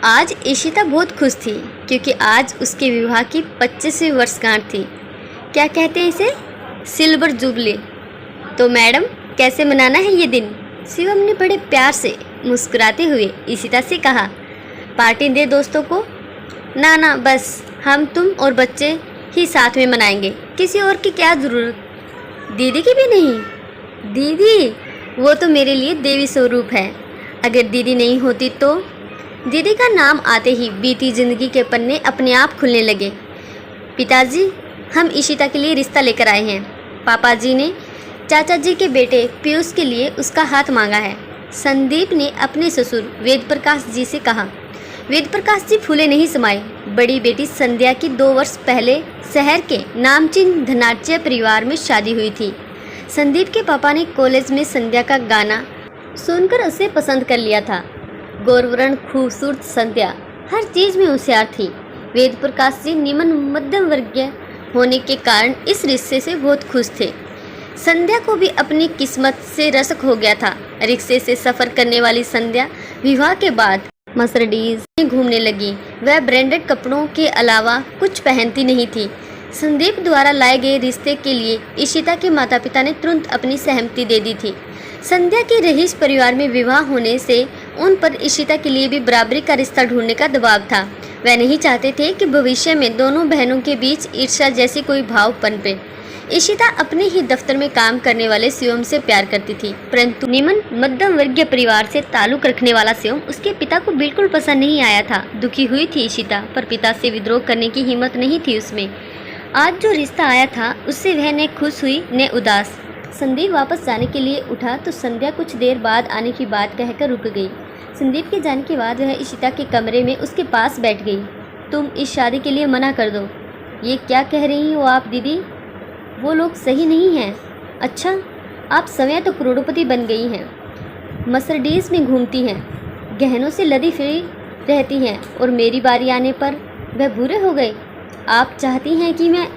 आज इशिता बहुत खुश थी क्योंकि आज उसके विवाह की 25वीं वर्षगांठ थी। क्या कहते हैं इसे, सिल्वर जुबली। तो मैडम कैसे मनाना है ये दिन? शिवम ने बड़े प्यार से मुस्कुराते हुए इशिता से कहा। पार्टी दे दोस्तों को। ना ना, बस हम तुम और बच्चे ही साथ में मनाएंगे, किसी और की क्या ज़रूरत। दीदी की भी नहीं? दीदी वो तो मेरे लिए देवी स्वरूप है, अगर दीदी नहीं होती तो। दीदी का नाम आते ही बीती जिंदगी के पन्ने अपने आप खुलने लगे। पिताजी, हम इशिता के लिए रिश्ता लेकर आए हैं। पापा जी ने चाचा जी के बेटे पीयूष के लिए उसका हाथ मांगा है। संदीप ने अपने ससुर वेद प्रकाश जी से कहा। वेद प्रकाश जी फूले नहीं समाये। बड़ी बेटी संध्या की 2 वर्ष पहले शहर के नामचीन धनाढ्य परिवार में शादी हुई थी। संदीप के पापा ने कॉलेज में संध्या का गाना सुनकर उसे पसंद कर लिया था। गौरवर्ण खूबसूरत संध्या हर चीज़ में होशियार थी। वेद प्रकाश जी निम्न मध्यम वर्गीय होने के कारण इस रिश्ते से बहुत खुश थे। संध्या को भी अपनी किस्मत से रसक हो गया था। रिक्शे से सफ़र करने वाली संध्या विवाह के बाद मर्सिडीज में घूमने लगी। वह ब्रांडेड कपड़ों के अलावा कुछ पहनती नहीं थी। संदीप द्वारा लाए गए रिश्ते के लिए इशिता के माता पिता ने तुरंत अपनी सहमति दे दी थी। संध्या के रईस परिवार में विवाह होने से उन पर इशिता के लिए भी बराबरी का रिश्ता ढूंढने का दबाव था। वह नहीं चाहते थे कि भविष्य में दोनों बहनों के बीच ईर्ष्या जैसी कोई भाव पनपे। इशिता अपने ही दफ्तर में काम करने वाले शिवम से प्यार करती थी, परंतु निम्न मध्यम वर्गीय परिवार से ताल्लुक रखने वाला शिवम उसके पिता को बिल्कुल पसंद नहीं आया था। दुखी हुई थी इशिता, पर पिता से विद्रोह करने की हिम्मत नहीं थी उसमें। आज जो रिश्ता आया था उससे वह न खुश हुई न उदास। संदीप वापस जाने के लिए उठा तो संध्या कुछ देर बाद आने की बात कहकर रुक गई। संदीप के जाने के बाद वह इशिता के कमरे में उसके पास बैठ गई। तुम इस शादी के लिए मना कर दो। ये क्या कह रही हो आप दीदी? वो लोग सही नहीं हैं। अच्छा, आप समय तो करोड़पति बन गई हैं, मर्सिडीज में घूमती हैं, गहनों से लदी फिरी रहती हैं, और मेरी बारी आने पर वह बुरे हो गए। आप चाहती हैं कि मैं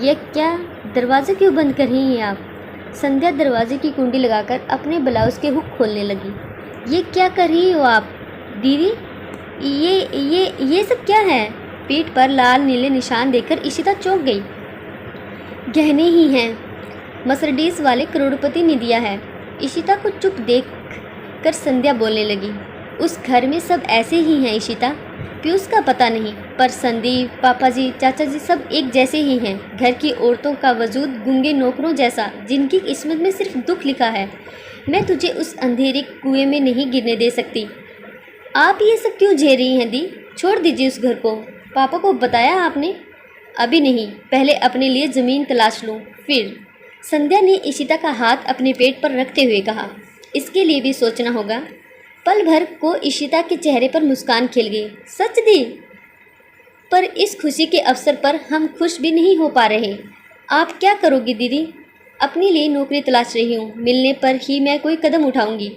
ये क्या? दरवाज़ा क्यों बंद कर रही हैं आप? संध्या दरवाजे की कुंडी लगाकर अपने ब्लाउज के हुक खोलने लगी। ये क्या कर रही हो आप दीदी? ये सब क्या है? पीठ पर लाल नीले निशान देखकर इशिता चौंक गई। गहने ही हैं, मर्सिडीज वाले करोड़पति ने दिया है। इशिता को चुप देख कर संध्या बोलने लगी। उस घर में सब ऐसे ही हैं इशिता, पीयूष का पता नहीं, पर संदीप, पापा जी, चाचा जी सब एक जैसे ही हैं। घर की औरतों का वजूद गूंगे नौकरों जैसा, जिनकी किस्मत में सिर्फ दुख लिखा है। मैं तुझे उस अंधेरे कुएं में नहीं गिरने दे सकती। आप ये सब क्यों झेल रही हैं दी? छोड़ दीजिए उस घर को। पापा को बताया आपने? अभी नहीं, पहले अपने लिए ज़मीन तलाश लूँ फिर। संध्या ने इशिता का हाथ अपने पेट पर रखते हुए कहा। इसके लिए भी सोचना होगा। पल भर को इशिता के चेहरे पर मुस्कान खिल गई। सच दी? पर इस खुशी के अवसर पर हम खुश भी नहीं हो पा रहे। आप क्या करोगी दीदी? अपने लिए नौकरी तलाश रही हूँ, मिलने पर ही मैं कोई कदम उठाऊंगी।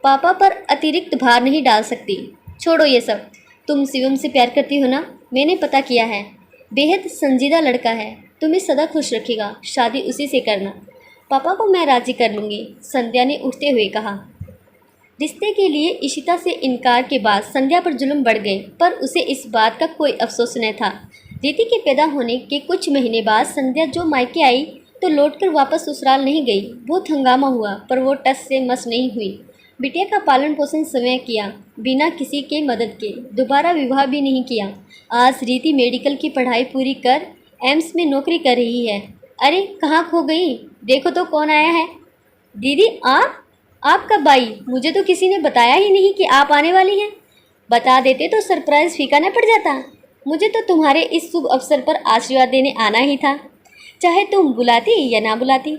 पापा पर अतिरिक्त भार नहीं डाल सकती। छोड़ो ये सब। तुम शिवम से प्यार करती हो ना? मैंने पता किया है, बेहद संजीदा लड़का है, तुम्हें सदा खुश रखेगा। शादी उसी से करना। पापा को मैं राजी कर लूँगी, संध्या ने उठते हुए कहा। रिश्ते के लिए इशिता से इनकार के बाद संध्या पर जुल्म बढ़ गए, पर उसे इस बात का कोई अफसोस न था। रीति के पैदा होने के कुछ महीने बाद संध्या जो मायके आई तो लौटकर वापस ससुराल नहीं गई। बहुत हंगामा हुआ, पर वो टस से मस नहीं हुई। बिटिया का पालन पोषण समय किया, बिना किसी के मदद के। दोबारा विवाह भी नहीं किया। आज रीति मेडिकल की पढ़ाई पूरी कर एम्स में नौकरी कर रही है। अरे कहाँ खो गई? देखो तो कौन आया है। दीदी आप कब आई? मुझे तो किसी ने बताया ही नहीं कि आप आने वाली हैं। बता देते तो सरप्राइज़ फीका न पड़ जाता। मुझे तो तुम्हारे इस शुभ अवसर पर आशीर्वाद देने आना ही था, चाहे तुम बुलाती या ना बुलाती।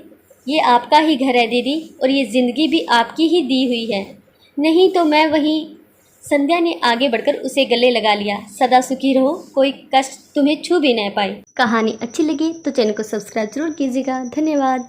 ये आपका ही घर है दीदी, और ये ज़िंदगी भी आपकी ही दी हुई है। नहीं तो मैं वहीं। संध्या ने आगे बढ़कर उसे गले लगा लिया। सदा सुखी रहो, कोई कष्ट तुम्हें छू भी न पाए। कहानी अच्छी लगी तो चैनल को सब्सक्राइब जरूर कीजिएगा। धन्यवाद।